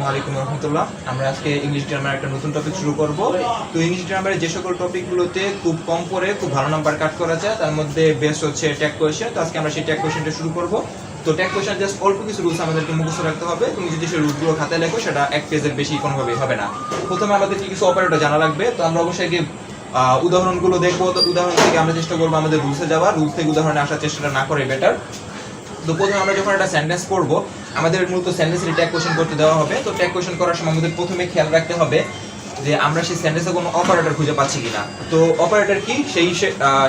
আসসালামু আলাইকুম রহমতুল্লাহ। আমরা আজকে ইংলিশ গ্রামার একটা নতুন টপিক শুরু করব। তো ইংলিশ গ্রামারে যে সকল টপিকগুলোতে খুব কম করে খুব ভালো নাম্বার কাট করা যায় তার মধ্যে বেস্ট হচ্ছে ট্যাগ কোয়েশ্চেন। তো আজকে আমরা সেই ট্যাগ কোয়েশ্চেনটা শুরু করব। তো ট্যাগ কোয়েশ্চেন জাস্ট অল্প কিছু রুলস আমাদেরকে মুখস্থ রাখতে হবে। তুমি যদি সেই রুলসগুলো খাতায় লেখো সেটা এক পেজের বেশি কোনোভাবেই হবে না। প্রথমে আমাদের কিছু অপারেটর জানা লাগবে। তো আমরা অবশ্যই গিয়ে উদাহরণগুলো দেখবো। তো উদাহরণ থেকে আমরা চেষ্টা করবো আমাদের রুলসে যাওয়া, রুলস থেকে উদাহরণে আসার চেষ্টাটা না করে বেটার। তো প্রথমে আমরা যখন একটা সেন্টেন্স পড়বো আমাদের মূলত সেন্টেন্সের ট্যাগ কোয়েশ্চেন করতে দেওয়া হবে। তো ট্যাগ কোয়েশ্চেন করার সময় আমাদের প্রথমে খেয়াল রাখতে হবে যে আমরা সেই সেন্টেন্সে কোনো অপারেটর খুঁজে পাচ্ছি কিনা। তো অপারেটর কি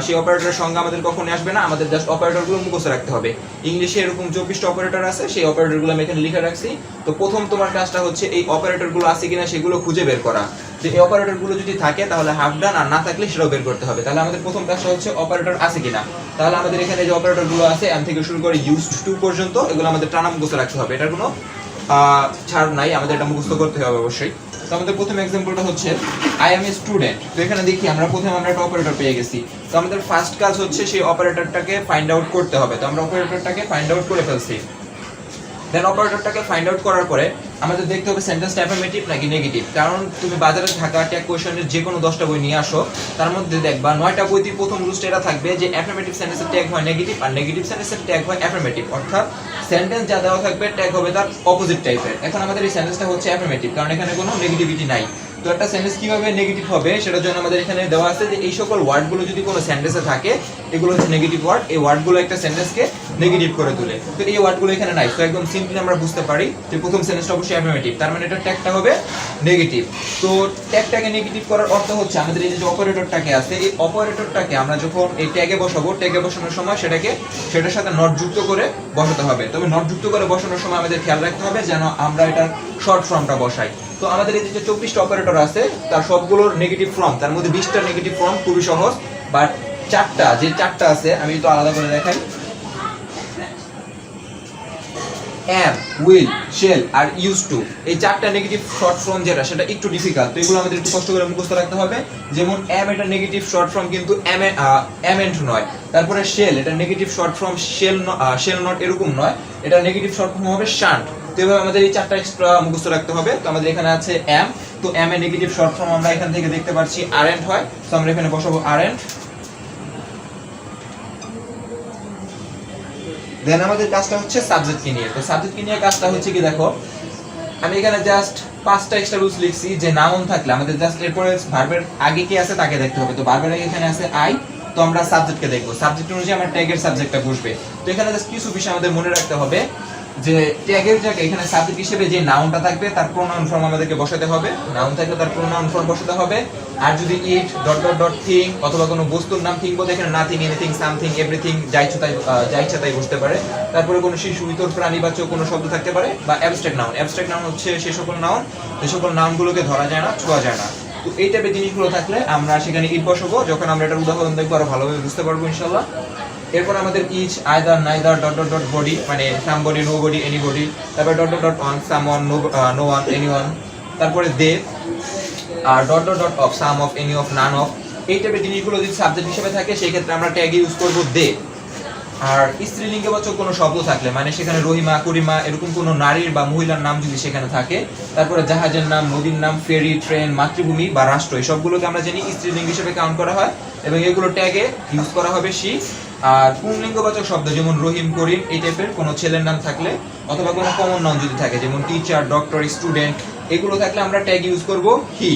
সেই অপারেটরের সঙ্গে আমাদের কখনোই আসবে না, আমাদের জাস্ট অপারেটরগুলো মুখস্থ রাখতে হবে। ইংলিশে এরকম 24টা অপারেটর আছে, সেই অপারেটরগুলো আমি এখানে লিখে রাখছি। তো প্রথম তোমার কাজটা হচ্ছে এই অপারেটরগুলো আছে কিনা সেগুলো খুঁজে বের করা। যে এই অপারেটরগুলো যদি থাকে তাহলে হাফ ডান, আর না থাকলে সেটাও বের করতে হবে। তাহলে আমাদের প্রথম কাজটা হচ্ছে অপারেটর আছে কিনা। তাহলে আমাদের এখানে যে অপারেটরগুলো আছে এম থেকে শুরু করে ইউজড টু পর্যন্ত এগুলো আমাদের টানা মুখস্থ রাখতে হবে। এটার কোনো ছাড় নাই, আমাদের এটা মুখস্থ করতে হবে অবশ্যই। তো আমাদের প্রথম এক্সাম্পলটা হচ্ছে আই এম এ স্টুডেন্ট। তো এখানে দেখি আমরা প্রথমে আমরা একটা অপারেটর পেয়ে গেছি। তো আমাদের ফার্স্ট কাজ হচ্ছে সেই অপারেটরটাকে ফাইন্ড আউট করতে হবে। তো আমরা অপারেটরটাকে ফাইন্ড আউট করে ফেলছি। দেন অপারেটরটাকে ফাইন্ড আউট করার পরে আমাদের দেখতে হবে সেন্টেন্সটা অ্যাফার্মেটিভ নাকি নেগেটিভ। কারণ তুমি বাজারে থাকা ট্যাগ কোয়েশ্চেনের যে কোনো 10টা বই নিয়ে আসো, তার মধ্যে দেখবা 9টা বইতে প্রথম রুলসটা এটা থাকবে যে অ্যাফার্মেটিভ সেন্টেন্সের ট্যাগ হয় নেগেটিভ আর নেগেটিভ সেন্টেন্সের ট্যাগ হয় অ্যাফার্মেটিভ। অর্থাৎ সেন্টেন্স যা দেওয়া থাকবে ট্যাগ হবে তার অপোজিট টাইপের। এখন আমাদের এই সেন্টেন্সটা হচ্ছে অ্যাফার্মেটিভ কারণ এখানে কোনো নেগেটিভিটি নাই। তো একটা সেন্টেন্স কিভাবে নেগেটিভ হবে সেটার জন্য আমাদের এখানে দেওয়া আছে যে এই সকল ওয়ার্ডগুলো যদি কোনো সেন্টেন্সে থাকে এগুলো হচ্ছে নেগেটিভ ওয়ার্ড। এই ওয়ার্ডগুলো একটা সেন্টেন্সকে নেগেটিভ করে তোলে। তো এই ওয়ার্ডগুলো এখানে নাই। তো একদম সিম্পলি আমরা বুঝতে পারি যে প্রথম সেন্টেন্সটা অবশ্যই অ্যাফার্মেটিভ, তার মানে এটা ট্যাগটা হবে নেগেটিভ। তো ট্যাগটাকে নেগেটিভ করার অর্থ হচ্ছে আমাদের এই যে অপারেটরটাকে আছে এই অপারেটরটাকে আমরা যখন এই ট্যাগে বসাবো, ট্যাগে বসানোর সময় সেটার সাথে নট যুক্ত করে বসাতে হবে। তবে নট যুক্ত করে বসানোর সময় আমাদের খেয়াল রাখতে হবে যেন আমরা এটার শর্ট ফর্মটা বসাই। তো আমাদের এই যে 24টা অপারেটর আছে তার সবগুলোর নেগেটিভ ফর্ম, তার মধ্যে 20টা নেগেটিভ ফর্ম খুবই সহজ। বাট চারটা আছে আমি তো আলাদা করে দেখাই। am, will, shall R used to, এই চারটা নেগেটিভ শর্ট ফর্ম সেটা একটু ডিফিকাল্ট। তো এগুলো আমাদের একটু কষ্ট করে মুখস্থ রাখতে হবে। যেমন am এটা নেগেটিভ শর্ট ফর্ম কিন্তু amn't নয়। তারপরে shall এটা negative short form shall not এরকম নয়, এটা নেগেটিভ শর্ট ফর্ম হবে shan't। তো এভাবে আমাদের এই চারটা এক্সট্রা মুখস্থ রাখতে হবে। তো আমাদের এখানে আছে am, তো am এর নেগেটিভ শর্ট ফর্ম আমরা এখান থেকে দেখতে পাচ্ছি aren't হয়। তো আমরা এখানে বসাবো aren't। দেন আমাদের কাজটা হচ্ছে সাবজেক্টকে নিয়ে। তো সাবজেক্টকে নিয়ে কাজটা হচ্ছে কি দেখো, আমি এখানে জাস্ট 5টা এক্সট্রা রুলস লিখছি যে নাউন থাকলে আমাদের জাস্ট এরপরে ভার্বের আগে কি আছে তাকে দেখতে হবে। তো ভার্বের আগে এখানে আছে আই, তো আমরা সাবজেক্টকে দেখবো। সাবজেক্ট অনুযায়ী আমার ট্যাগের সাবজেক্টটা বসবে। তো এখানে জাস্ট কিছু বিষয় আমাদের মনে রাখতে হবে যে ট্যাগের জায়গায় এখানে সাবজেক্ট হিসেবে যে নাউনটা থাকবে তার প্রোনাউন ফর্ম আমাদেরকে বসাতে হবে। নাউন থাকলে তার প্রোনাউন ফর্ম বসাতে হবে। আর যদি ইট ডট ডট ডট থিং অথবা কোনো বস্তুর নাম থিং বলতে এখানে নাথিং, এনিথিং, সামথিং, এভরিথিং যা ইচ্ছা তাই বসতে পারে। তারপরে কোনো শিশু, ইতর, প্রাণীবাচক কোনো শব্দ থাকতে পারে বা অ্যাবস্ট্রাক্ট নাউন। অ্যাবস্ট্রাক্ট নাউন হচ্ছে সে সকল নাউন যে সকল নাউনগুলোকে ধরা যায় না, ছোঁয়া যায় না। তো এই টাইপের জিনিসগুলো থাকলে আমরা সেখানে ইট বসাবো। যখন আমরা এটার উদাহরণ দেখবো আরো ভালোভাবে বুঝতে পারবো ইনশাআল্লাহ। এরপর আমাদের each, either, neither, dot dot dot body মানে সামবডি, নোবডি, এনিবডি। তারপর dot dot dot on, someone, no one, anyone. তারপরে they are dot dot dot of, some of, any of, none of. এই টাইপের জিনিসগুলো যদি সাবজেক্ট হিসেবে থাকে সেই ক্ষেত্রে আমরা ট্যাগ ইউজ করব দে। আর স্ত্রীলিঙ্গবাচক কোনো শব্দ থাকলে মানে সেখানে রহিমা, করিমা এরকম কোনো নারীর বা মহিলার নাম যদি সেখানে থাকে, তারপরে জাহাজের নাম, নদীর নাম, ফেরি, ট্রেন, মাতৃভূমি বা রাষ্ট্র, এই সবগুলোকে আমরা জানি স্ত্রীলিঙ্গ হিসেবে কাউন্ট করা হয় এবং এগুলো ট্যাগে ইউজ করা হবে শি। আর পুংলিঙ্গবাচক শব্দ যেমন রহিম, করিম এই টাইপের কোনো ছেলের নাম থাকলে অথবা কোনো কমন নাউন যদি থাকে যেমন টিচার, ডক্টর, স্টুডেন্ট এগুলো থাকলে আমরা ট্যাগ ইউজ করব হি।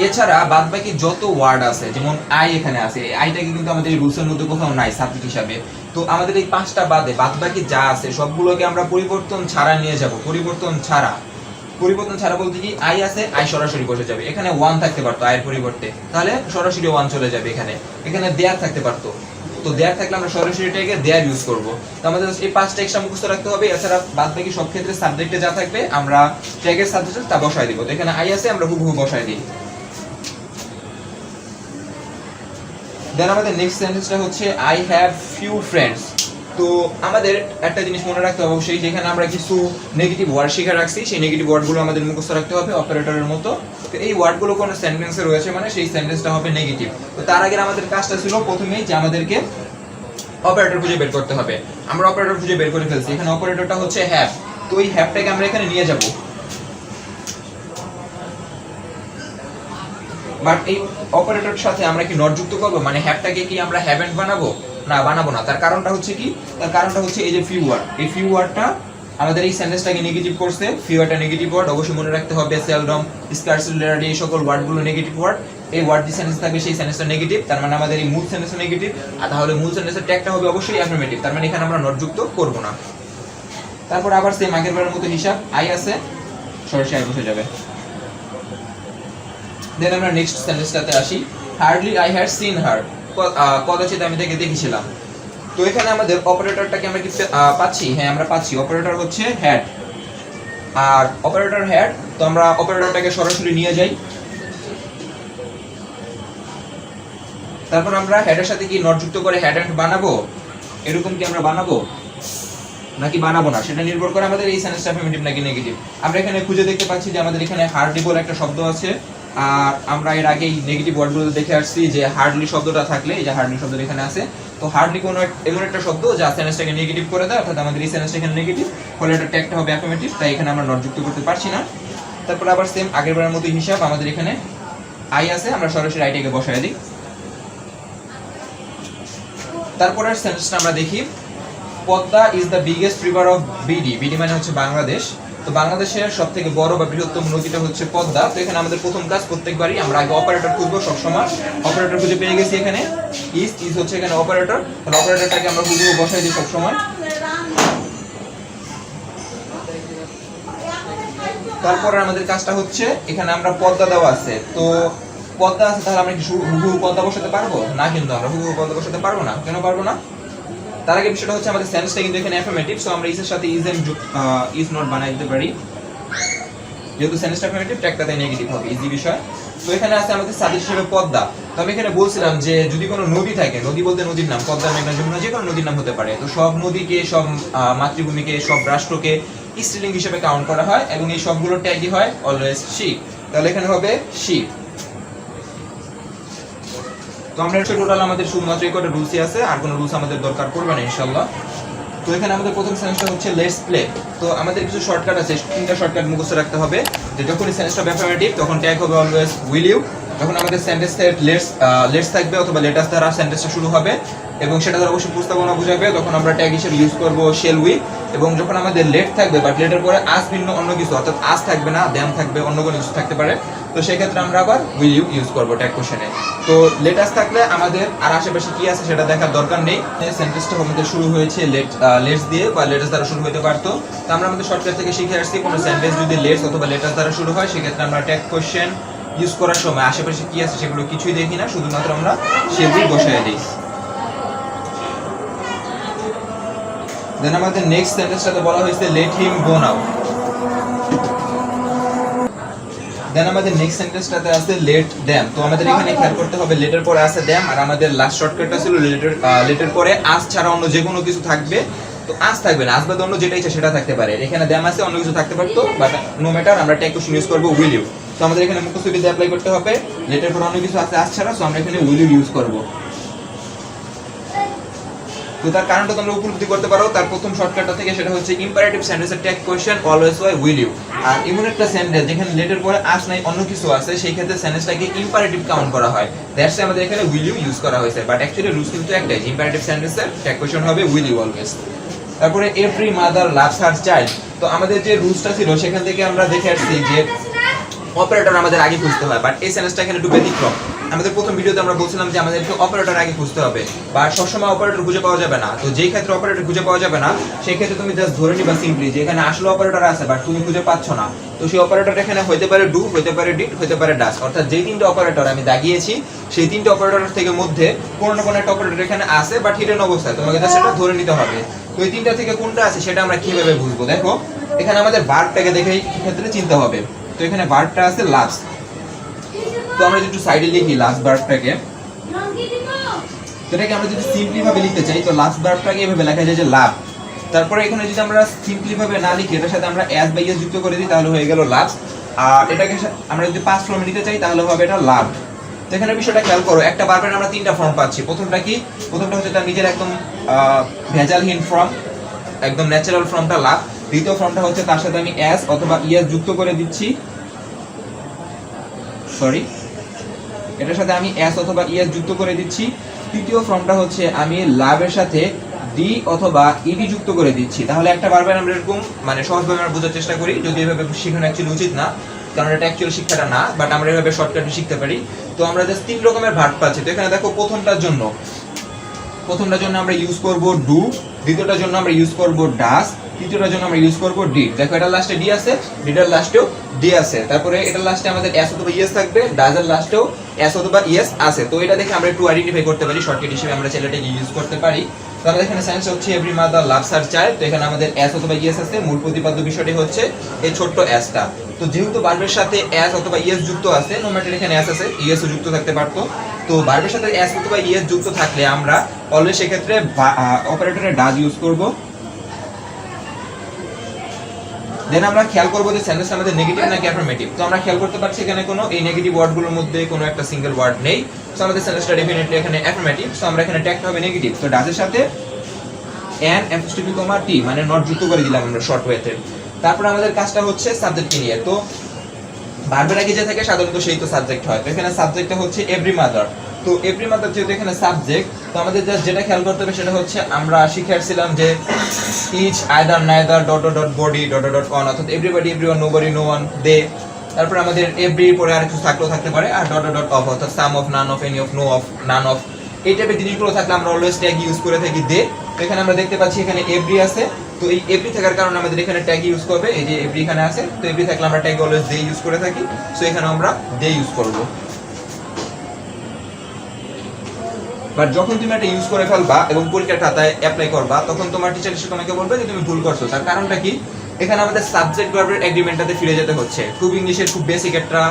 এছাড়া বাদ বাকি যত ওয়ার্ড আছে যেমন আই এখানে আছে, আইটাকে কিন্তু আমাদের এই রুলসের মধ্যে কোথাও নাই সাবজেক্ট হিসাবে। তো আমাদের এই 5টা বাদে বাদ বাকি যা আছে সবগুলোকে আমরা পরিবর্তন ছাড়া নিয়ে যাব। পরিবর্তন ছাড়া বলতে কি আই আছে, আই সরাসরি বসে যাবে। এখানে ওয়ান থাকতে পারতো আয়ের পরিবর্তে, তাহলে সরাসরি ওয়ান চলে যাবে। এখানে দেয়ার থাকতে পারতো, তো দেয়ার থাকলে আমরা সরাসরি এটাকে দেয়ার ইউজ করব। তো আমাদের এই 5টা এক্সট্রা মুখস্থ রাখতে হবে। এছাড়া বাদ বাকি সব ক্ষেত্রে সাবজেক্টে যা থাকবে আমরা ট্যাগের সাবজেক্টে তা বসায় দিব। তো এখানে আই আছে আমরা হুবহু বসায় দিই। দেন আমাদের নেক্সট সেন্টেন্সটা হচ্ছে আই হ্যাভ ফিউ ফ্রেন্ডস। তো আমাদের একটা জিনিস মনে রাখতে হবে অবশ্যই, যেখানে আমরা কিছু নেগেটিভ ওয়ার্ড শিখে রাখছি সেই নেগেটিভ ওয়ার্ডগুলো আমাদের মুখস্থ রাখতে হবে অপারেটরের মতো। তো এই ওয়ার্ডগুলো কোনো সেন্টেন্সে রয়েছে মানে সেই সেন্টেন্সটা হবে নেগেটিভ। তো তার আগে আমাদের কাজটা ছিল প্রথমেই যে আমাদেরকে অপারেটর খুঁজে বের করতে হবে। আমরা অপারেটর খুঁজে বের করে ফেলছি। এখানে অপারেটরটা হচ্ছে হ্যাভ। তো এই হ্যাভটাকে আমরা এখানে নিয়ে যাব। বাট এই অপারেটরের সাথে আমরা কি নট যুক্ত করব, মানে হ্যাভটাকে কি আমরা হ্যাভেন্ট বানাবো? না, বানাবো না। তার কারণটা হচ্ছে কি, তার কারণটা হচ্ছে এই যে ফিউ ওয়ার্ড, এই ফিউ ওয়ার্ডটা আমাদের এই সেন্টেন্সটাকে নেগেটিভ করছে। ফিউ ওয়ার্ডটা নেগেটিভ ওয়ার্ড, অবশ্যই মনে রাখতে হবে। সেলডম, স্কার্সলি, রেয়ারলি, এই সকল ওয়ার্ডগুলো নেগেটিভ ওয়ার্ড। এই ওয়ার্ড যে সেন্টেন্স থাকবে সেই সেন্টেন্সটা নেগেটিভ, তার মানে আমাদের এই মূল সেন্টেন্সটা নেগেটিভ। আর তাহলে মূল সেন্টেন্সের ট্যাগটা হবে অবশ্যই অ্যাফার্মেটিভ, তার মানে এখানে আমরা নট যুক্ত করব না। তারপর আবার সেম আগের বারের মতো হিসাব, আই আছে, সরাসরি আই বসে যাবে। দেন আমরা নেক্সট সেন্টেন্সটাতে আসি। Hardly I had seen her, কদাচিৎ আমি তাকে দেখেছিলাম। তো এখানে আমাদের অপারেটরটাকে আমরা কি পাচ্ছি? হ্যাঁ, আমরা পাচ্ছি। অপারেটর হচ্ছে হ্যাড, আর অপারেটর হ্যাড, তো আমরা অপারেটরটাকে সরাসরি নিয়ে যাই। তারপর আমরা হেডের সাথে কি নট যুক্ত করে হেড এন্ড বানাবো? এরকম কি আমরা বানাবো নাকি বানাবো না, সেটা নির্ভর করে আমাদের এই সেন্টেন্সটা অ্যাফার্মেটিভ নাকি নেগেটিভ। আমরা এখানে খুঁজে দেখতে পাচ্ছি যে আমাদের এখানে হার্ডলি বলে একটা শব্দ আছে, আর আমরা এর আগেই নেগেটিভ ওয়ার্ডগুলো দেখে আসছি যে হার্ডলি শব্দটা থাকলে, এই যে হার্ডলি শব্দটা এখানে আছে, তো হার্ডলি কোনো এমন একটা শব্দ যা সেন্টেন্সটাকে নেগেটিভ করে দেয়, অর্থাৎ আমাদের এই সেন্টেন্সটা এখানে নেগেটিভ, ফলে এটা ট্যাগটা হবে অ্যাফার্মেটিভ, তাই এখানে আমরা নট যুক্ত করতে পারছি না। তারপর আবার সেম আগের বারের মতো হিসাব, আমাদের এখানে আই আছে, আমরা সরাসরি আইটাকে বসায় দিই। তারপরের সেন্টেন্সটা আমরা দেখি। Padma is the biggest river of BD, BD মানে হচ্ছে বাংলাদেশ। তো বাংলাদেশের সবথেকে বড় বা বৃহত্তম নদীটা হচ্ছে পদ্মা। তো এখানে আমাদের প্রথম কাজ, প্রত্যেকবারই আমরা আগে অপারেটর খুঁজবো সবসময়। অপারেটর খুঁজে পেয়ে গেছি এখানে, ইজ হচ্ছে এখানে অপারেটর, তাহলে অপারেটরটাকে আমরা হুবহু বসাই দিই সবসময়। তারপরে আমাদের কাজটা হচ্ছে, এখানে আমরা পদ্মা দেওয়া আছে, তো পদ্মা আছে, তাহলে আমরা কি হুবহু পদ্মা বসাতে পারবো না? কিন্তু আমরা হুবহু পদ্মা বসাতে পারবো না। কেন পারবো না? তার আগে বিষয়টা হচ্ছে আমাদের সেন্সটা কিন্তু এখানে অ্যাফার্মেটিভ, সো আমরা ইজের সাথে ইজ নট বানাই দিতে পারি। যেহেতু সেন্সটা অ্যাফার্মেটিভ, ট্যাগটা তাই নেগেটিভ হবে, ইজি বিষয়। তো এখানে আছে আমাদের সাবজেক্ট হিসেবে পদ্মা। তো আমি এখানে বলছিলাম যে যদি কোনো নদী থাকে, নদী বলতে নদীর নাম, পদ্মা, মেঘনা, যমুনা, যে কোনো নদীর নাম হতে পারে। তো সব নদীকে, সব মাতৃভূমিকে, সব রাষ্ট্রকে স্ত্রীলিঙ্গ হিসেবে কাউন্ট করা হয়, এবং এই সবগুলোর ট্যাগই হয় অলওয়েজ শি। তাহলে এখানে হবে শি। তো আমরা টোটাল আমাদের শুধুমাত্র এই কটা রুলসই আছে, আর কোনো রুলস আমাদের দরকার পড়বে না ইনশাআল্লাহ। তো এখানে আমাদের প্রথম সেন্টেন্সটা হচ্ছে লেটস প্লে। তো আমাদের কিছু শর্টকাট আছে, তিনটা শর্টকাট মুখস্থ রাখতে হবে। যে যখনই সেন্টেন্সটা অ্যাফার্মেটিভ তখন ট্যাগ হবে অলওয়েজ উইল ইউ। যখন আমাদের সেন্টেন্সে লেটস থাকবে অথবা লেটাস দ্বারা সেন্টেন্সটা শুরু হবে এবং সেটা দ্বারা অবশ্যই প্রস্তাবনা বোঝাবে, তখন আমরা ট্যাগ হিসেবে ইউজ করব শেল উই। এবং যখন আমাদের লেট থাকবে বাট লেটের পরে আস ভিন্ন অন্য কিছু, অর্থাৎ আস থাকবে না, দেন থাকবে, অন্য কোনো কিছু থাকতে পারে, তো সেই ক্ষেত্রে আমরা আবার উইল ইউ ইউজ করব ট্যাগ কোশ্চেনে। তো লেটাস থাকলে আমাদের আর আশেপাশে কি আছে সেটা দেখার দরকার নেই। সেন্টেন্সটা আমাদের শুরু হয়েছে লেটস দিয়ে বা লেটাস দ্বারা শুরু হতে পারতো। তো আমরা আমাদের শর্টকাট থেকে শিখে আসছি, কোনো সেন্টেন্স যদি লেটস অথবা লেটাস দ্বারা শুরু হয় সেক্ষেত্রে আমরা ট্যাগ কোশ্চেন ইউজ করার সময় আশেপাশে কি আছে সেগুলো কিছুই দেখি না, শুধুমাত্র আমরা সেগুলো বসায় দিই। দেন আমাদের নেক্সট সেন্টেন্সটাতে বলা হয়েছে লেট হিম গো নাও। দেন আমাদের নেক্সট সেন্টেন্সটাতে আছে লেট দ্যাম। তো আমাদের এখানে খেয়াল করতে হবে লেটের পরে আছে দ্যাম, আর আমাদের লাস্ট শর্টকাটটা ছিল লেটের পরে আস ছাড়া অন্য যে কোনো কিছু থাকবে, তো আস থাকবে না, আস বাদে অন্য যেটা ইচ্ছা সেটা থাকতে পারে। এখানে দ্যাম আছে, অন্য কিছু থাকতে পারতো, বাট নো ম্যাটার, আমরা ট্যাগ কোশ্চেন ইউজ করব উইল ইউ। তো আমাদের এখানে মুখস্থ বিদ্যা অ্যাপ্লাই করতে হবে, লেটের পরে অন্য কিছু আছে আস ছাড়া, সো আমরা এখানে উইল ইউ ইউজ করব। তো তার কারণটা তোমরা উপলব্ধি করতে পারো তার প্রথম শর্টকাটটা থেকে, সেটা হচ্ছে ইম্পারেটিভ সেন্টেন্সের ট্যাগ কোশ্চেন অলওয়েজ হয় উইল ইউ। আর এমন একটা সেন্টেন্স যেখানে লেটের পরে আস নাই, অন্য কিছু আছে, সেই ক্ষেত্রে সেন্টেন্সটাকে ইম্পারেটিভ কাউন্ট করা হয়, দ্যাটস আমাদের এখানে উইল ইউ ইউজ করা হয়েছে। বাট অ্যাকচুয়ালি রুলস কিন্তু একটাই, ইম্পারেটিভ সেন্টেন্সের ট্যাগ কোশ্চেন হবে উইল ইউ অলওয়েজ। তারপরে every mother loves her child. তো আমাদের যে রুলসটা ছিল সেখান থেকে আমরা দেখে আসছি যে অপারেটর আমাদের আগে খুঁজতে হয়, বাট এই সেন্টেন্সটা এখানে একটু ব্যতিক্রম। আমাদের প্রথম ভিডিওতে আমরা বলছিলাম যে আমাদেরকে অপারেটর আগে খুঁজতে হবে, বা সবসময় অপারেটর খুঁজে পাওয়া যাবে না। তো যেই ক্ষেত্রে অপারেটর খুঁজে পাওয়া যাবে না সেই ক্ষেত্রে তুমি জাস্ট ধরে নিবা সিম্পলি যে এখানে আসলে অপারেটর আছে বাট তুমি খুঁজে পাচ্ছ না। তো সেই অপারেটর এখানে হতে পারে ডু, হতে পারে ডিড, হতে পারে ডাস, অর্থাৎ যেই তিনটে অপারেটর আমি দাগিয়েছি সেই তিনটে অপারেটর থেকে মধ্যে কোনো না কোনো একটা অপারেটর এখানে আছে বাট হিডেন অবস্থায়, তোমাকে জাস্ট সেটা ধরে নিতে হবে। তো এই তিনটা থেকে কোনটা আছে সেটা আমরা কিভাবে বুঝবো? দেখো এখানে আমাদের ভার্বটাকে দেখে ক্ষেত্রে চিন্তা হবে। তো এখানে ভার্বটা আছে লাভস। তো আমরা যদি একটু সাইডে লিখি লাস্ট ভার্বটাকে, তো এটাকে আমরা যদি সিম্পলি ভাবে লিখতে চাই তো লাস্ট ভার্বটাকে এভাবে লেখা যায় যে লাভ। তারপরে এখানে যদি আমরা সিম্পলি ভাবে না লিখি, এটার সাথে আমরা অ্যাজ বা ইয়েস যুক্ত করে দিই তাহলে হয়ে গেল লাভস। আর এটাকে আমরা যদি পাস্ট ফর্মে নিতে চাই তাহলে হবে এটা লাভ। তো এখানে বিষয়টা খেয়াল করো, একটা ভার্বের আমরা তিনটা ফর্ম পাচ্ছি। প্রথমটা কি? প্রথমটা হচ্ছে তার নিজের একদম ভেজালহীন ফর্ম, একদম ন্যাচারাল ফর্মটা লাভ। দ্বিতীয় ফর্মটা হচ্ছে তার সাথে আমি এস অথবা ইএস যুক্ত করে দিচ্ছি, সরি এটার সাথে আমি এস অথবা ইএস যুক্ত করে দিচ্ছি। তৃতীয় ফর্মটা হচ্ছে আমি লাভের সাথে ডি অথবা ইডি যুক্ত করে দিচ্ছি। তাহলে একটা বারবার আমরা এরকম মানে সহজভাবে আমরা বোঝার চেষ্টা করি, যদি এভাবে শেখানো অ্যাকচুয়ালি উচিত না, কারণ এটা অ্যাকচুয়ালি শিক্ষাটা না, বাট আমরা এভাবে শর্টকাটে শিখতে পারি। তো আমরা জাস্ট 3 রকমের ভার্ব পাচ্ছি। তো এখানে দেখো প্রথমটার জন্য আমরা ইউজ করব ডু, দ্বিতীয়টার জন্য আমরা ইউজ করব ডাস, তৃতীয়টার জন্য আমরা ইউজ করব ডিড। দেখো এটার লাস্টে ডি আছে, ডিডের লাস্টেও ডি আছে, তারপরে এটার লাস্টে আমাদের এস অথবা ইএস থাকবে, ডাজের লাস্টেও এস অথবা ইএস আছে। তো এটা দেখে আমরা একটু আইডেন্টিফাই করতে পারি, শর্টকাট হিসেবে আমরা ছেলেটাকে ইউজ করতে পারি। তো আমাদের এখানে সেন্স হচ্ছে every mother loves her child. তো এখানে আমাদের এস অথবা ইএস আছে, মূল প্রতিপাদ্য বিষয়টি হচ্ছে এই ছোট্ট এসটা। তো যেহেতু ভার্বের সাথে এস অথবা ইএস যুক্ত আছে, নো ম্যাটার এখানে এস আছে, ইএস ও যুক্ত থাকতে পারতো। তো ভার্বের সাথে এস অথবা ইএস যুক্ত থাকলে আমরা অলওয়েজ সেক্ষেত্রে অপারেটরে ডাজ ইউজ করব। দেন আমরা খেয়াল করব যে সেন্টেন্সটা আমাদের নেগেটিভ নাকি অ্যাফার্মেটিভ। তো আমরা খেয়াল করতে পারছি এখানে কোনো এই নেগেটিভ ওয়ার্ডগুলোর মধ্যে কোনো একটা সিঙ্গেল ওয়ার্ড নেই। সো আমাদের সেন্টেন্সটা ডেফিনেটলি এখানে অ্যাফার্মেটিভ। সো আমরা এখানে ট্যাগটা হবে নেগেটিভ। তো ডাজের সাথে এন এপোস্ট্রফি কমা টি মানে নট যুক্ত করে দিলাম আমরা শর্ট ওয়েতে। তারপর আমাদের কাজটা হচ্ছে সাবজেক্টকে নিয়ে। তো ভার্বের আগে যে থাকে সাধারণত সেই তো সাবজেক্ট হয়। তো এখানে সাবজেক্টটা হচ্ছে এভরি মাদার। তো এভরি মাদার যেহেতু এখানে সাবজেক্ট, তো আমাদের যেটা খেয়াল করতে হবে সেটা হচ্ছে আমরা শিখে আসছিলাম যে each, either, neither, dot dot dot body, dot dot dot on, অর্থাৎ everybody, everyone, nobody, no one, they. তারপর আমাদের এভরি পরে আর কিছু থাকলেও থাকতে পারে, আর ডট ডট ডট অফ, অর্থাৎ some of, none of, any of, no of, none of, এই টাইপের জিনিসগুলো থাকলে আমরা অলওয়েজ ট্যাগ ইউজ করে থাকি দে। তো এখানে আমরা দেখতে পাচ্ছি এখানে এভরি আছে। তো এই এভরি থাকার কারণে আমাদের এখানে ট্যাগ ইউজ করবে, এই যে এভরি এখানে আছে। তো এভরি থাকলে আমরা ট্যাগ অলওয়েজ দে ইউজ করে থাকি। সো এখানে আমরা দে ইউজ করব। বাট যখন তুমি এটা ইউজ করে ফেলবা এবং পরীক্ষার খাতায় অ্যাপ্লাই করবা, তখন তোমার টিচার এসে তোমাকে বলবে যে তুমি ভুল করছো। তার কারণটা কি? এখানে আমাদের সাবজেক্ট ভার্বের এগ্রিমেন্টটাতে ফিরে যেতে হচ্ছে। খুব ইংলিশের খুব বেসিক একটা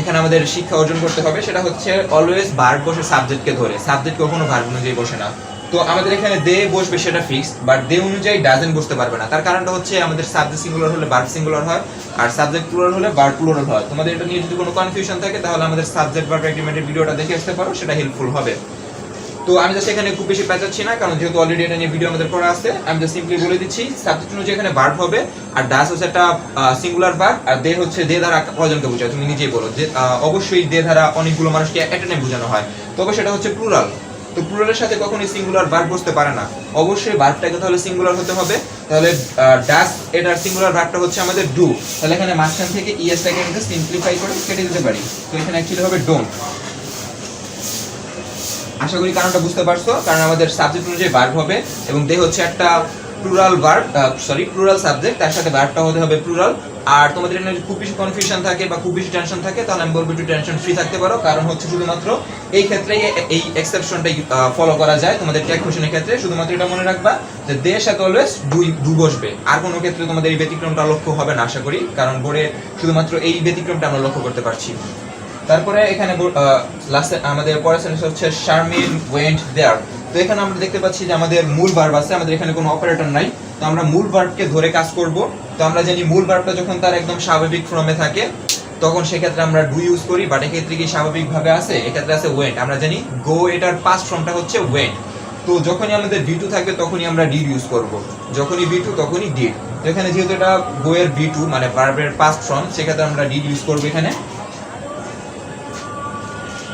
এখানে আমাদের শিক্ষা অর্জন করতে হবে, সেটা হচ্ছে অলওয়েজ ভার্ব বসে সাবজেক্টকে ধরে, সাবজেক্ট কখনো ভার্ব অনুযায়ী বসে না। তো আমাদের এখানে দে বসবে সেটা ফিক্সড, বাট দে অনুযায়ী ডাজেন্ট বসতে পারবে না। তার কারণটা হচ্ছে আমাদের সাবজেক্ট সিঙ্গুলার হলে ভার্ব সিঙ্গুলার হয়, আর সাবজেক্ট প্লুরাল হলে ভার্ব প্লুরাল হয়। তোমাদের এটা নিয়ে যদি কোনো কনফিউশন থাকে তাহলে আমাদের সাবজেক্ট ভার্ব এগ্রিমেন্টের ভিডিওটা দেখে আসতে পারো, সেটা হেল্পফুল হবে। তো আমি জাস্ট এখানে খুব বেশি পেঁচাচ্ছি না, কারণ যেহেতু অলরেডি এটা নিয়ে ভিডিও আমাদের করা আছে। আমি জাস্ট সিম্পলি বলে দিচ্ছি সাবজেক্ট অনুযায়ী এখানে ভার্ব হবে, আর ডাস হচ্ছে একটা সিঙ্গুলার ভার্ব, আর দে হচ্ছে দে দ্বারা কয়জনকে বোঝায় তুমি নিজেই বলো যে অবশ্যই দে দ্বারা অনেকগুলো মানুষকে একটা টাইমে বোঝানো হয়, তবে সেটা হচ্ছে প্লুরাল। তো প্লুরালের সাথে কখনোই সিঙ্গুলার ভার্ব বসতে পারে না, অবশ্যই ভার্বটাকে তাহলে সিঙ্গুলার হতে হবে। তাহলে ডাস এটার সিঙ্গুলার ভার্বটা হচ্ছে আমাদের ডু। তাহলে এখানে মাঝখান থেকে ইএসটাকে আমরা সিম্পলিফাই করে কেটে দিতে পারি। তো এখানে অ্যাকচুয়ালি হবে ডোন্ট। আশা করি কারণটা বুঝতে পারছো, কারণ আমাদের সাবজেক্ট অনুযায়ী ভার্ব হবে এবং দে হচ্ছে একটা প্লুরাল ভার্ব, প্লুরাল সাবজেক্ট, তার সাথে ভার্বটা হতে হবে প্লুরাল। আর তোমাদের এখানে খুব বেশি কনফিউশন থাকে বা খুব বেশি টেনশন থাকে, তাহলে আমি বলবো একটু টেনশন ফ্রি থাকতে পারো, কারণ হচ্ছে শুধুমাত্র এই ক্ষেত্রে এই এক্সেপশনটাই ফলো করা যায়। তোমাদের ট্যাগ কোশ্চেনের ক্ষেত্রে শুধুমাত্র এটা মনে রাখবা যে দে সাথে অলওয়েজ ডু বসবে, আর কোনো ক্ষেত্রে তোমাদের এই ব্যতিক্রমটা লক্ষ্য হবে না আশা করি, কারণ বোর্ডে শুধুমাত্র এই ব্যতিক্রমটা আমরা লক্ষ্য করতে পারছি। তারপরে এখানে লাস্টে আমাদের পরের সেন্টেন্স হচ্ছে শারমিন ওয়েন্ট দেয়ার। তো এখানে আমরা দেখতে পাচ্ছি যে আমাদের মূল ভার্ব আছে, আমাদের এখানে কোনো অপারেটর নাই। তো আমরা মূল ভার্বকে ধরে কাজ করব। তো আমরা জানি মূল ভার্বটা যখন তার একদম স্বাভাবিক ফর্মে থাকে তখন সেক্ষেত্রে আমরা ডু ইউজ করি, বাট এক্ষেত্রে কি স্বাভাবিকভাবে আছে? এক্ষেত্রে আছে ওয়েন্ট। আমরা জানি গো এটার পাস্ট ফর্মটা হচ্ছে ওয়েন্ট। তো যখনই আমাদের ভি টু থাকবে তখনই আমরা ডিড ইউজ করব, যখনই ভি টু তখনই ডিড। তো এখানে যেহেতু এটা গো এর ভি টু মানে ভার্বের পাস্ট ফর্ম, সেক্ষেত্রে আমরা ডিড ইউজ করব এখানে।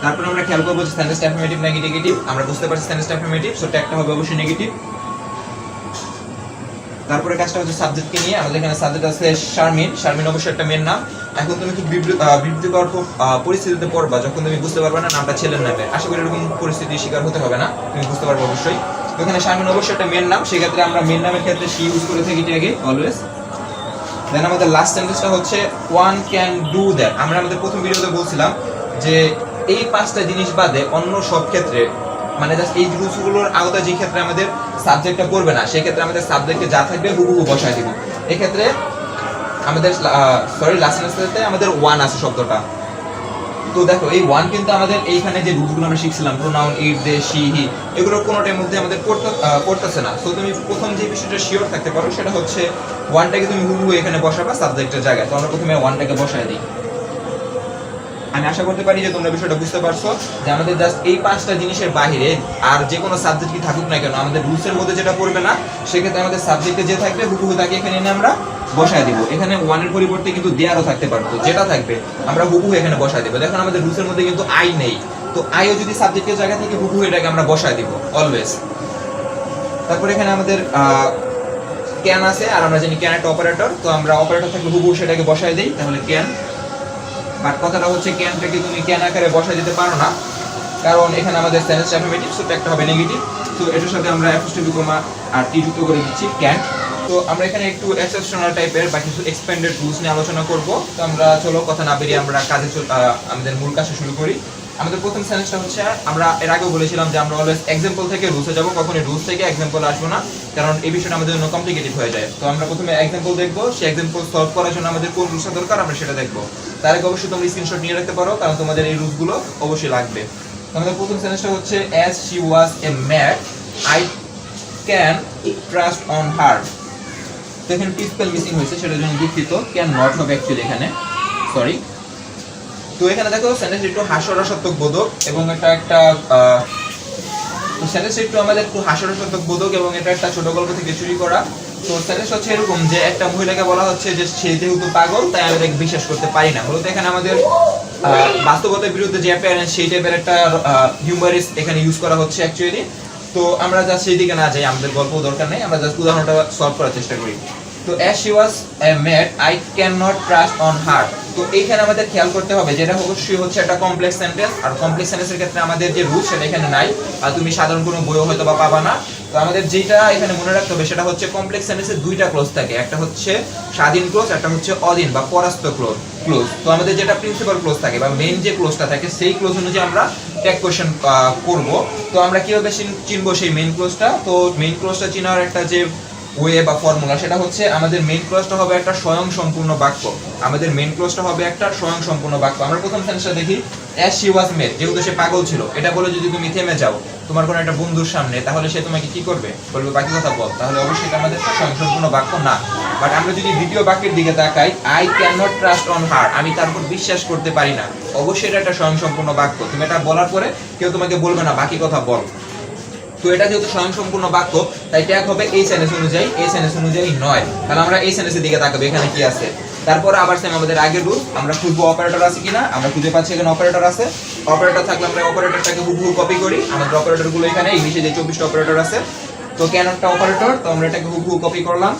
তারপর আমরা খেয়াল করব যে সেন্টেন্সটা অ্যাফার্মেটিভ নাকি নেগেটিভ। আমরা বুঝতে পারছি সেন্টেন্সটা অ্যাফার্মেটিভ, সো ট্যাগটা হবে অবশ্যই নেগেটিভ। তারপরে কাজটা হচ্ছে সাবজেক্টকে নিয়ে। আমাদের এখানে সাবজেক্ট আছে শারমিন, শারমিন অবশ্যই একটা মেয়ের নাম। এখন তুমি খুব বিব্রতকর পরিস্থিতিতে পড়বা যখন তুমি বুঝতে পারবে না নামটা ছেলের নামে। আশা করি এরকম পরিস্থিতির শিকার হতে হবে না, তুমি বুঝতে পারবে অবশ্যই। এখানে শারমিন অবশ্যই একটা মেয়ের নাম, সেক্ষেত্রে আমরা মেয়ের নামের ক্ষেত্রে শি ইউজ করে থাকি ট্যাগে অলওয়েজ। দেন আমাদের লাস্ট সেন্টেন্সটা হচ্ছে ওয়ান ক্যান ডু দ্যাট। আমরা আমাদের প্রথম ভিডিওতে বলছিলাম যে এই 5টা জিনিস বাদে অন্য সব ক্ষেত্রে মানে জাস্ট এই রুলসগুলোর আওতায় যে ক্ষেত্রে আমাদের সাবজেক্টটা পড়বে না, সেই ক্ষেত্রে আমাদের সাবজেক্টে যা থাকবে হুবহু বসায় দিব। এই ক্ষেত্রে আমাদের লাস্ট সেন্টেন্সে আমাদের ওয়ান আছে শব্দটা। তো দেখো এই ওয়ান কিন্তু আমাদের এইখানে যে রুলসগুলো আমরা শিখছিলাম প্রোনাউন ইট, দে, শি, হি, এগুলোর কোনোটার মধ্যে আমাদের পড়তেছে না। তো তুমি প্রথম যে বিষয়টা শিওর থাকতে পারো সেটা হচ্ছে ওয়ানটাকে তুমি হুবহু এখানে বসাবা সাবজেক্টের জায়গায়। তো আমরা প্রথমে ওয়ানটাকে বসায় দিই। আমি আশা করতে পারি যে তোমরা বিষয়টা বুঝতে পারছো যে আমাদের জাস্ট এই 5টা জিনিসের বাইরে আর যে কোনো সাবজেক্ট কি থাকুক না কেন আমাদের রুলসের মধ্যে যেটা পড়বে না সেক্ষেত্রে আমাদের সাবজেক্টে যে থাকবে হুবহু তাকে এখানে এনে আমরা বসায় দিব। এখানে 1 এর পরিবর্তে কিন্তু দেয়ারও থাকতে পারতো, যেটা থাকবে আমরা হুবহু এখানে বসায় দিব। দেখুন আমাদের রুলসের মধ্যে কিন্তু আই নেই, তো আইও যদি সাবজেক্টের জায়গা থেকে হুবহু এটাকে আমরা বসায় দিব অলওয়েজ। তারপর এখানে আমাদের ক্যান আছে, আর আমরা জানি ক্যান একটা অপারেটর, তো আমরা অপারেটর থাকলে হুবহু সেটাকে বসায় দেই, তাহলে ক্যান। বাট কথাটা হচ্ছে ক্যানটাকে তুমি ক্যান আকারে বসায় দিতে পারো না, কারণ এখানে আমাদের সেন্স অ্যাফার্মেটিভ, সো একটা হবে নেগেটিভ। তো এটার সাথে আমরা অ্যাপোস্ট্রফি কমা আর টি যুক্ত করে দিচ্ছি ক্যান। তো আমরা এখানে একটু এক্সেপশনাল টাইপের বা কিছু এক্সপেন্ডেড রুলস নিয়ে আলোচনা করব। তো আমরা চলো কথা না বেরিয়ে আমরা আমাদের মূল কাজটা শুরু করি। আমাদের প্রথম সেন্সটা হচ্ছে, আমরা এর আগেও বলেছিলাম যে আমরা অলওয়েজ এক্সাম্পল থেকে রুলসে যাব, কখনোই রুলস থেকে এক্সাম্পল আসবো না, কারণ এই বিষয়টা আমাদের জন্য কমপ্লিকেটেড হয়ে যায়। তো আমরা প্রথমে এক্সাম্পল দেখবো, সেই এক্সাম্পল সলভ করার জন্য আমাদের কোন রুলসটা দরকার আমরা সেটা দেখবো। তার আগে অবশ্যই তোমরা স্ক্রিনশট নিয়ে রাখতে পারো, কারণ তোমাদের এই রুলসগুলো অবশ্যই লাগবে। আমাদের প্রথম সেন্সটা হচ্ছে, as she was a maid I can trust on her। তো এখানে টি স্পেল মিসিং হয়েছে, সেটার জন্য দুঃখিত, ক্যান নট হবে অ্যাকচুয়ালি এখানে, সরি। তো এখানে দেখো সেন্টেন্স একটু হাস্যরসাত্মক বোধক এবং এটা একটা তো সেন্টেন্স একটু আমাদের একটু হাস্যরসাত্মক বোধক এবং এটা একটা ছোট গল্প থেকে চুরি করা। তো সেন্টেন্স হচ্ছে এরকম যে একটা মহিলাকে বলা হচ্ছে যে সে যেহেতু পাগল তাই আমি তাকে বিশ্বাস করতে পারি না। মূলত এখানে আমাদের বাস্তবতার বিরুদ্ধে যে অ্যাপিয়ারেন্স সেই টাইপের একটা হিউমারিস এখানে ইউজ করা হচ্ছে অ্যাকচুয়ালি। তো আমরা জাস্ট সেই দিকে না যাই, আমাদের গল্প দরকার নেই, আমরা জাস্ট উদাহরণটা সলভ করার চেষ্টা করি। তো as she was a maid I cannot trust on her। তো এইখানে আমাদের খেয়াল করতে হবে যেটা অবশ্যই হচ্ছে একটা কমপ্লেক্স সেন্টেন্স, আর কমপ্লেক্স সেন্টেন্সের ক্ষেত্রে আমাদের যে রুল সেটা এখানে নাই, আর তুমি সাধারণ কোনো বইও হয়তো বা পাবা না। তো আমাদের যেটা এখানে মনে রাখতে হবে সেটা হচ্ছে কমপ্লেক্স সেন্টেন্সে দুইটা ক্লোজ থাকে, একটা হচ্ছে স্বাধীন ক্লোজ, একটা হচ্ছে অধীন বা পরাস্ত ক্লোজ। তো আমাদের যেটা প্রিন্সিপাল ক্লোজ থাকে বা মেইন যে ক্লোজটা থাকে সেই ক্লোজ অনুযায়ী আমরা ট্যাগ কোয়েশ্চেন করব। তো আমরা কিভাবে চিনবো সেই মেইন ক্লোজটা? তো মেইন ক্লোজটা চিনার একটা যে ওয়ে বা ফর্মুলা সেটা হচ্ছে, আমাদের মেইন ক্লোজটা হবে একটা স্বয়ং সম্পূর্ণ বাক্য। আমাদের মেইন ক্লোজটা হবে একটা স্বয়ং সম্পূর্ণ বাক্য। আমরা প্রথম সেন্টেন্সটা দেখি, as she was maid, যেহেতু সে পাগল ছিল, এটা বলে যদি তুমি থেমে যাও তোমার কোনো একটা বন্ধুর সামনে, তাহলে সে তোমাকে কি করবে? বলবে বাকি কথা বল। তাহলে অবশ্যই এটা আমাদের স্বয়ং সম্পূর্ণ বাক্য না। বাট আমরা যদি দ্বিতীয় বাক্যের দিকে তাকাই, I cannot trust on her, আমি তার উপর বিশ্বাস করতে পারি না, অবশ্যই এটা একটা স্বয়ং সম্পূর্ণ বাক্য। তুমি এটা বলার পরে কেউ তোমাকে বলবে না বাকি কথা বল। তো এটা যেহেতু স্বয়ংসম্পূর্ণ বাক্য তাই ট্যাগ হবে এই সেন্টেন্স অনুযায়ী, এই সেন্টেন্স অনুযায়ী নয়। তাহলে আমরা এই সেন্টেন্সের দিকে তাকাবো এখানে কি আছে। তারপরে আবার সেম আমাদের আগের রুল, আমরা খুঁজবো অপারেটর আছে কিনা। আমরা খুঁজে পাচ্ছি এখানে অপারেটর আছে। অপারেটর থাকলে আমরা অপারেটরটাকে হুবহু কপি করি। আমাদের অপারেটরগুলো এখানে ইংলিশে যে 24টা অপারেটর আছে, তো ক্যান একটা অপারেটর, তো আমরা এটাকে হুবহু কপি করলাম।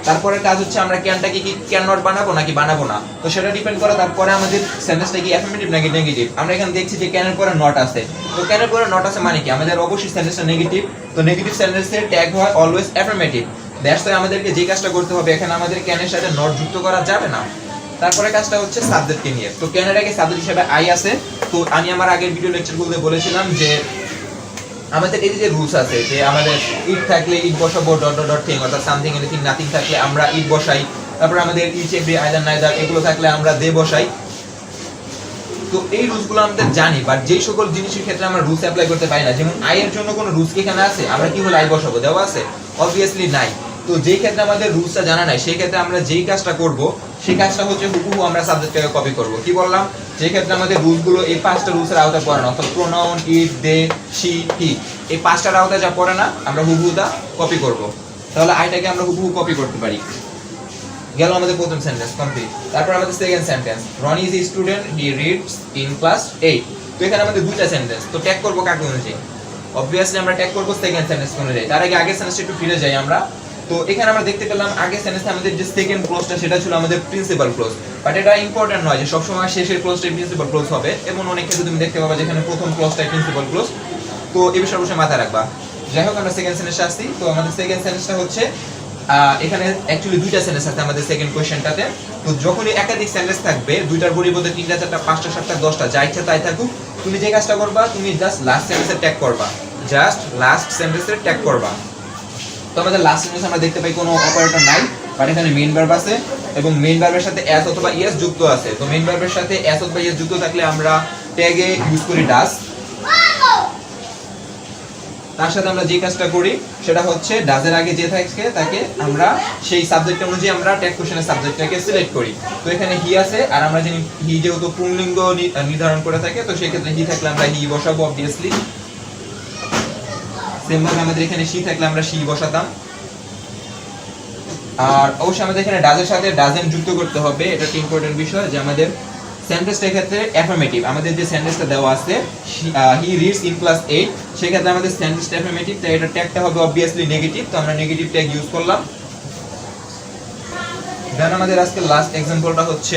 তারপরে কাজ হচ্ছে আমরা ক্যানটাকে কি ক্যান নট বানাবো নাকি বানাবো না, তো সেটা ডিপেন্ড করে। তারপরে আমাদের সেন্টেন্সটা কি অ্যাফার্মেটিভ নাকি নেগেটিভ। আমরা এখানে দেখছি যে ক্যানের পরে নট আছে, তো ক্যানের পরে নট আছে মানে কি আমাদের অবশ্যই সেন্টেন্সটা নেগেটিভ। তো নেগেটিভ সেন্টেন্সের ট্যাগ হয় অলওয়েজ অ্যাফার্মেটিভ। দ্যাটস ওয়াই আমাদেরকে যে কাজটা করতে হবে, এখানে আমাদের ক্যানের সাথে নট যুক্ত করা যাবে না। তারপরে কাজটা হচ্ছে সাবজেক্টকে নিয়ে। তো ক্যানের আগে সাবজেক্ট হিসেবে আই আছে। তো আমি আমার আগের ভিডিও লেকচারগুলোতে বলেছিলাম যে আমাদের এই যে রুলস আছে যে আমাদের ইট থাকলে ইট বসাবো, ডট ডট ডট থিং, অর্থাৎ সামথিং এনিথিং নাথিং থাকলে আমরা ইট বসাই। তারপর আমাদের ইচ এভরি আইদার নাইদার এগুলো থাকলে আমরা দে বসাই। তো এই রুলসগুলো আমাদের জানি, বাট যেই সকল জিনিসের ক্ষেত্রে আমরা রুলস অ্যাপ্লাই করতে পারি না, যেমন আই এর জন্য কোনো রুলস কি এখানে আছে? আমরা কি হলো আই বসাবো, দেওয়া আছে? অবভিয়াসলি নাই। তো যেই ক্ষেত্রে আমাদের রুলসটা জানা নাই সেই ক্ষেত্রে আমরা যেই কাজটা করব সেই কাজটা হচ্ছে হুবহু আমরা সাবজেক্টটাকে কপি করব। কি বললাম? যে ক্ষেত্রে আমাদের রুলসগুলো এই 5টা রুলসের আওতায় পড়ে না, অর্থাৎ প্রোনাউন, ইট, দে, শি, হি, এই 5টার আওতায় যা পড়ে না আমরা হুবহু তা কপি করব। তাহলে আইটাকে আমরা হুবহু কপি করতে পারি। গেল আমাদের প্রথম সেন্টেন্স কমপ্লিট। তারপর আমাদের second sentence, Rony is a student, he reads in class 8। তো এখানে আমাদের দুইটা সেন্টেন্স, তো ট্যাগ করব কাকে অনুযায়ী? অবভিয়াসলি আমরা ট্যাগ করব সেকেন্ড সেন্টেন্স অনুযায়ী। তার আগে আগের সেন্টেন্সে একটু ফিরে যাই আমরা। তো এখানে আমরা দেখতে পেলাম আগের সেন্টেন্সে আমাদের যে সেকেন্ড ক্লোজটা সেটা ছিল আমাদের প্রিন্সিপাল ক্লোজ। বাট এটা ইম্পর্টেন্ট নয় যে সবসময় শেষের ক্লোজটাই প্রিন্সিপাল ক্লোজ হবে, এবং অনেক ক্ষেত্রে তুমি দেখতে পাবা যেখানে প্রথম ক্লোজটাই প্রিন্সিপাল ক্লোজ। তো এই বিষয়ে অবশ্যই মাথায় রাখবা। যাই হোক, আমরা সেকেন্ড সেন্টেন্সে আসছি। তো আমাদের সেকেন্ড সেন্টেন্সটা হচ্ছে এখানে অ্যাকচুয়ালি দুইটা সেন্টেন্স আছে আমাদের সেকেন্ড কোশ্চেনটাতে। তো যখনই একাধিক সেন্টেন্স থাকবে, দুইটার পরিবর্তে 3টা 4টা 5টা 7টা 10টা যা ইচ্ছা তাই থাকুক, তুমি যে কাজটা করবা তুমি জাস্ট লাস্ট সেন্টেন্সে ট্যাগ করবা, জাস্ট লাস্ট সেন্টেন্সে ট্যাগ করবা। তো আমাদের লাস্ট সেন্টেন্স আমরা দেখতে পাই কোনো অপারেটর নাই, বাট এখানে মেইন ভার্ব আছে এবং মেইন ভার্বের সাথে এস অথবা ইএস যুক্ত আছে। তো মেইন ভার্বের সাথে এস অথবা ইএস যুক্ত থাকলে আমরা ট্যাগে ইউজ করি ডাস। তার সাথে আমরা যে কাজটা করি সেটা হচ্ছে ডাজের আগে যে থাকে তাকে আমরা সেই সাবজেক্ট অনুযায়ী আমরা ট্যাগ কোশ্চেনের সাবজেক্টটাকে সিলেক্ট করি। তো এখানে হি আছে, আর আমরা জানি হি যেহেতু পুংলিঙ্গ নির্ধারণ করে থাকে, তো সেই ক্ষেত্রে হি থাকলে আমরা হি বসাবো অবভিয়াসলি। সেম ভাবে আমাদের এখানে শি থাকলে আমরা শি বসাতাম। আর অবশ্যই আমাদের এখানে ডাজের সাথে ডাজেন্ট যুক্ত করতে হবে, এটা একটা ইম্পর্টেন্ট বিষয় যে আমাদের সেন্টেন্সটার ক্ষেত্রে অ্যাফার্মেটিভ, আমাদের যে সেন্টেন্সটা দেওয়া আছে হি রিডস ইন ক্লাস 8, সেই ক্ষেত্রে আমাদের সেন্টেন্সটা অ্যাফার্মেটিভ, তাই এটা ট্যাগটা হবে অবভিয়াসলি নেগেটিভ, তো আমরা নেগেটিভ ট্যাগ ইউজ করলাম। দেন আমাদের আজকে লাস্ট এক্সাম্পলটা হচ্ছে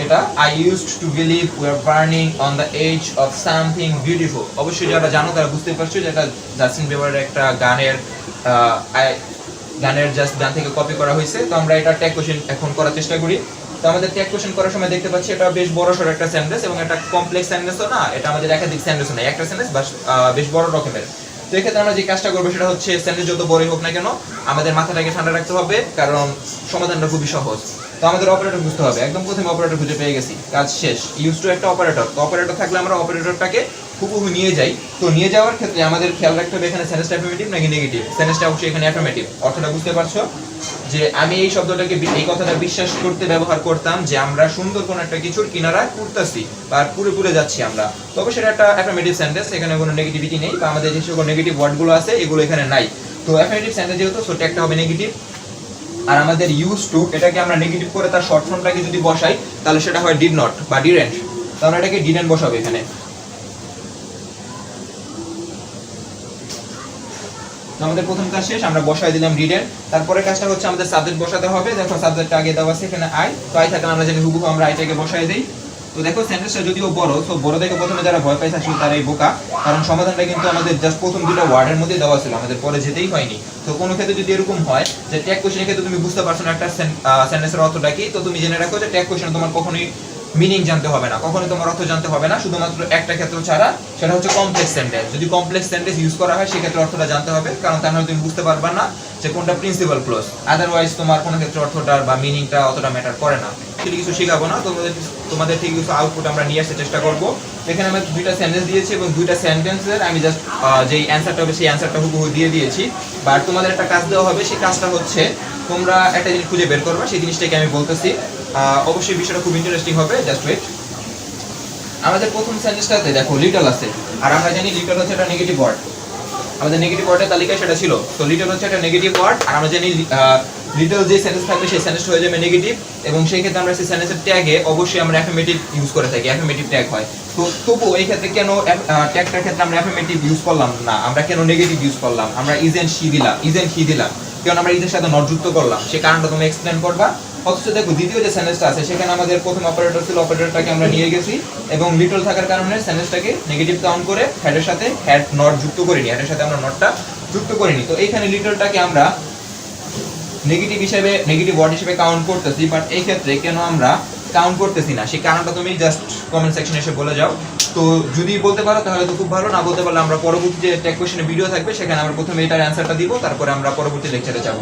এটা I used to believe we are burning on the edge of something beautiful. অবশ্যই যারা জানো তারা বুঝতে পারছো যে এটা জাস্টিন বিবারের একটা গানের জাস্ট গান থেকে কপি করা হয়েছে। তো আমরা এটা ট্যাগ কোশ্চেন এখন করার চেষ্টা করি। তো আমাদের ট্যাগ কোশ্চেন করার সময় দেখতে পাচ্ছি এটা বেশ বড় সড় একটা সেন্টেন্স, এবং এটা কমপ্লেক্স সেন্টেন্সও না, এটা আমাদের একাধিক সেন্টেন্সও না, একটা সেন্টেন্স বেশ বড় রকমের। তো এক্ষেত্রে আমরা যে কাজটা করবো সেটা হচ্ছে সেন্টেন্স যত বড়ই হোক না কেন আমাদের মাথাটাকে ঠান্ডা রাখতে হবে, কারণ সমাধানটা খুবই সহজ। তো আমাদের অপারেটর বুঝতে হবে, একদম প্রথমে অপারেটর খুঁজে পেয়ে গেছি, কাজ শেষ। ইউজ টু একটা অপারেটর, তো অপারেটর থাকলে আমরা অপারেটরটাকে হুবহু নিয়ে যাই। তো নিয়ে যাওয়ার ক্ষেত্রে আমাদের খেয়াল রাখতে হবে এখানে সেন্টেন্সটা অ্যাফার্মেটিভ নাকি নেগেটিভ। সেন্টেন্সটা অবশ্যই এখানে অ্যাফার্মেটিভ, অর্থটা বুঝতে পারছো যে আমি এই শব্দটাকে এই কথাটা বিশ্বাস করতে ব্যবহার করতাম যে আমরা সুন্দর কোন একটা কিছুর কিনারা করতেছি বা পুরো যাচ্ছি আমরা, তবে সেটা একটা অ্যাফার্মেটিভ সেন্টেন্স, এখানে কোনো নেগেটিভিটি নেই, বা আমাদের যে সকল নেগেটিভ ওয়ার্ডগুলো আছে এগুলো এখানে নাই। তো অ্যাফার্মেটিভ সেন্টেন্স যেহেতু, সো ট্যাগটা হবে নেগেটিভ। আর আমাদের ইউজ টু, এটাকে আমরা নেগেটিভ করে তার শর্ট ফর্মটাকে যদি বসাই তাহলে সেটা হয় ডিড নট বা ডিডেন্ট, তো আমরা এটাকে ডিডেন্ট বসাবো এখানে। তো আমাদের প্রথম কাজ শেষ, আমরা বসাই দিলাম ডিডেন্ট। তারপরে কাজটা হচ্ছে আমাদের সাবজেক্ট বসাতে হবে। দেখো সাবজেক্টটা আগে দেওয়া আছে এখানে আই, তো আই থাকলে আমরা জানি হুবহু আমরা আইটাকে বসাই দেই। তো দেখো সেন্টেন্সটা যদিও বড়, তো বড় দেখে প্রথমে যারা ভয় পাইছে আসলে তারাই বোকা, কারণ সমাধানটা কিন্তু আমাদের জাস্ট প্রথম দুটো ওয়ার্ডের মধ্যে দেওয়া ছিল, আমাদের পরে যেতেই হয়নি। তো কোনো ক্ষেত্রে যদি এরকম হয় যে ট্যাগ কোশ্চেনের ক্ষেত্রে তুমি বুঝতে পারছো না একটা সেন্টেন্সের অর্থটা কি, তো তুমি জেনে রাখো যে ট্যাগ কোশ্চেনে তোমার কখনোই মিনিং জানতে হবে না, কখনোই তোমার অর্থ জানতে হবে না, শুধুমাত্র একটা ক্ষেত্র ছাড়া, সেটা হচ্ছে কমপ্লেক্স সেন্টেন্স। যদি কমপ্লেক্স সেন্টেন্স ইউজ করা হয় সেক্ষেত্রে অর্থটা জানতে হবে, কারণ তাহলে তুমি বুঝতে পারবা না যে কোনটা প্রিন্সিপাল ক্লজ, আদারওয়াইজ তোমার কোনো ক্ষেত্রে অর্থটার বা মিনিংটা অতটা ম্যাটার করে না। কিছু শেখাবো না, তোমাদের থেকে কিছু আউটপুট আমরা নিয়ে আসার চেষ্টা করবো। এখানে আমি দুইটা সেন্টেন্স দিয়েছি এবং দুইটা সেন্টেন্সের আমি জাস্ট যেই অ্যান্সারটা হবে সেই অ্যান্সারটা হুবহু দিয়ে দিয়েছি। বাট তোমাদের একটা কাজ দেওয়া হবে, সেই কাজটা হচ্ছে তোমরা একটা জিনিস খুঁজে বের করবা, সেই জিনিসটাকে আমি বলতেছি। অবশ্যই বিষয়টা খুব ইন্টারেস্টিং হবে, জাস্ট ওয়েট। আমাদের প্রথম সেন্টেন্সটাতে দেখো লিটল আছে, আর আমরা জানি লিটল হচ্ছে একটা নেগেটিভ ওয়ার্ড, আমাদের নেগেটিভ ওয়ার্ডের তালিকায় সেটা ছিল। তো লিটল হচ্ছে একটা নেগেটিভ ওয়ার্ড, আর আমরা জানি লিটল যে সেন্টেন্স থাকবে সেই সেন্টেন্সটা হয়ে যাবে নেগেটিভ, এবং সেই ক্ষেত্রে আমরা সেই সেন্টেন্সের ট্যাগে অবশ্যই আমরা অ্যাফার্মেটিভ ইউজ করে থাকি, অ্যাফার্মেটিভ ট্যাগ হয়। তো তবুও এই ক্ষেত্রে কেন ট্যাগটার ক্ষেত্রে আমরা অ্যাফার্মেটিভ ইউজ করলাম না, আমরা কেন নেগেটিভ ইউজ করলাম, আমরা ইজ এন্ড হি দিলাম, কেন আমরা ইজের সাথে নট যুক্ত করলাম, সেই কারণটা তুমি এক্সপ্লেন করবা। অথচ দেখো দ্বিতীয় যে সেন্টেন্সটা আছে সেখানে আমাদের প্রথম অপারেটর ছিল, অপারেটরটাকে আমরা নিয়ে গেছি এবং লিটল থাকার কারণে সেন্টেন্সটাকে নেগেটিভ কাউন্ট করে হেডের সাথে হেড নট যুক্ত করিনি, হেডের সাথে আমরা নটটা যুক্ত করিনি। তো এইখানে লিটলটাকে আমরা নেগেটিভ ওয়ার্ড হিসেবে কাউন্ট করতেছি, বাট এই ক্ষেত্রে কেন আমরা কাউন্ট করতেছি না সেই কারণটা তুমি জাস্ট কমেন্ট সেকশনে এসে বলে যাও। তো যদি বলতে পারো তাহলে তো খুব ভালো, না বলতে পারলে আমরা পরবর্তী যে ট্যাগ কোশ্চেনের ভিডিও থাকবে সেখানে আমরা প্রথমে এটার অ্যান্সারটা দিব, তারপরে আমরা পরবর্তী লেকচারে যাব।